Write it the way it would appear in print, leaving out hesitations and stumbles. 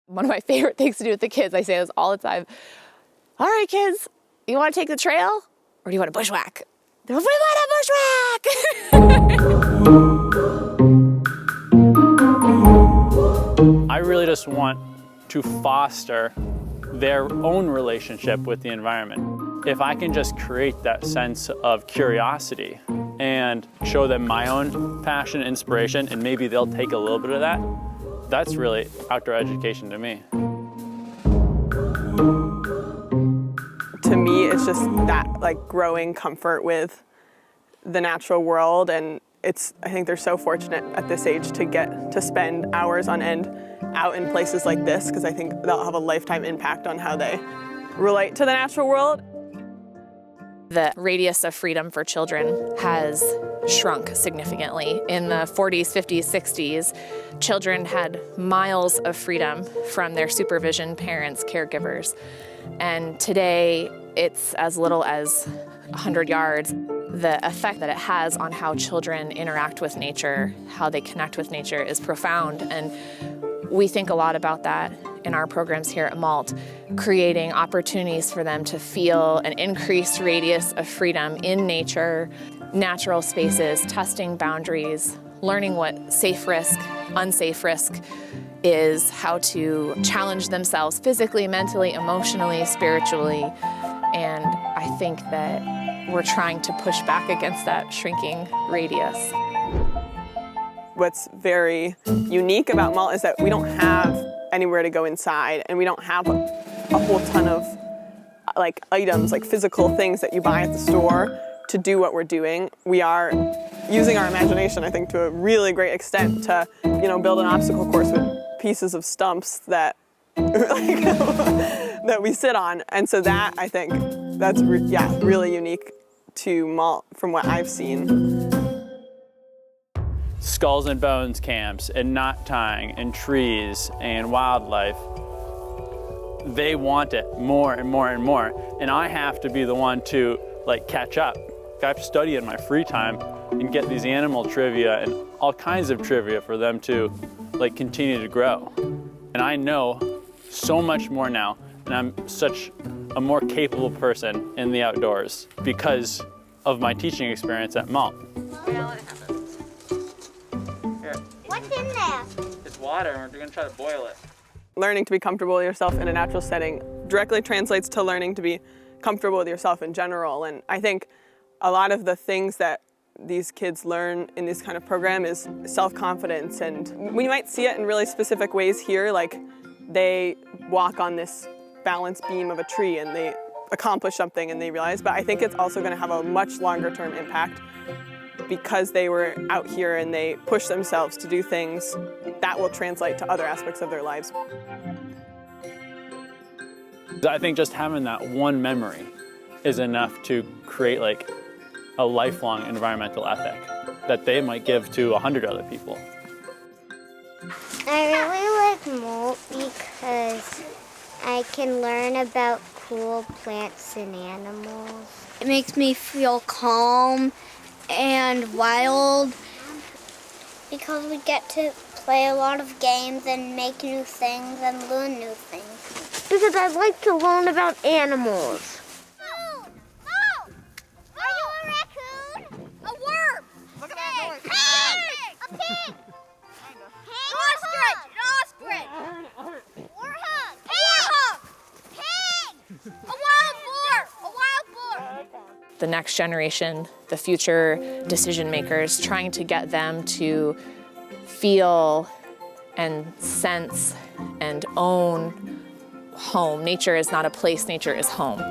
One of my favorite things to do with the kids, I say this all the time. All right, kids, you want to take the trail or do you want to bushwhack? They're like, we want to bushwhack! I really just want to foster their own relationship with the environment. If I can just create that sense of curiosity and show them my own passion, inspiration, and maybe they'll take a little bit of that, that's really outdoor education to me. To me, it's just that growing comfort with the natural world, and I think they're so fortunate at this age to get to spend hours on end out in places like this, because I think they'll have a lifetime impact on how they relate to the natural world. The radius of freedom for children has shrunk significantly. In the 40s, 50s, 60s, children had miles of freedom from their supervision, parents, caregivers. And today, it's as little as 100 yards. The effect that it has on how children interact with nature, how they connect with nature, is profound. And we think a lot about that in our programs here at MALT, creating opportunities for them to feel an increased radius of freedom in nature, natural spaces, testing boundaries, learning what safe risk, unsafe risk is, how to challenge themselves physically, mentally, emotionally, spiritually. And I think that we're trying to push back against that shrinking radius. What's very unique about MALT is that we don't have anywhere to go inside, and we don't have a whole ton of items, physical things that you buy at the store to do what we're doing. We are using our imagination, I think, to a really great extent to, build an obstacle course with pieces of stumps that that we sit on. And so that, I think, that's really unique to MALT from what I've seen. Skulls and bones camps and knot tying and trees and wildlife. They want it more and more and more. And I have to be the one to catch up. I have to study in my free time and get these animal trivia and all kinds of trivia for them to continue to grow. And I know so much more now, and I'm such a more capable person in the outdoors because of my teaching experience at MALT. What's in there? It's water, and we're gonna try to boil it. Learning to be comfortable with yourself in a natural setting directly translates to learning to be comfortable with yourself in general. And I think a lot of the things that these kids learn in this kind of program is self-confidence. And we might see it in really specific ways here, they walk on this balance beam of a tree and they accomplish something and they realize, but I think it's also gonna have a much longer term impact because they were out here and they push themselves to do things that will translate to other aspects of their lives. I think just having that one memory is enough to create a lifelong environmental ethic that they might give to 100 other people. I really like MALT because I can learn about cool plants and animals. It makes me feel calm and wild because we get to play a lot of games and make new things and learn new things. Because I like to learn about animals. Are you a raccoon? A worm? Look at that noise. Pig! A pig! An ostrich! An ostrich! Warthog! Warthog! Pig! A wild boar! A wild boar! The next generation, the future decision makers, trying to get them to feel and sense and own home. Nature is not a place, nature is home.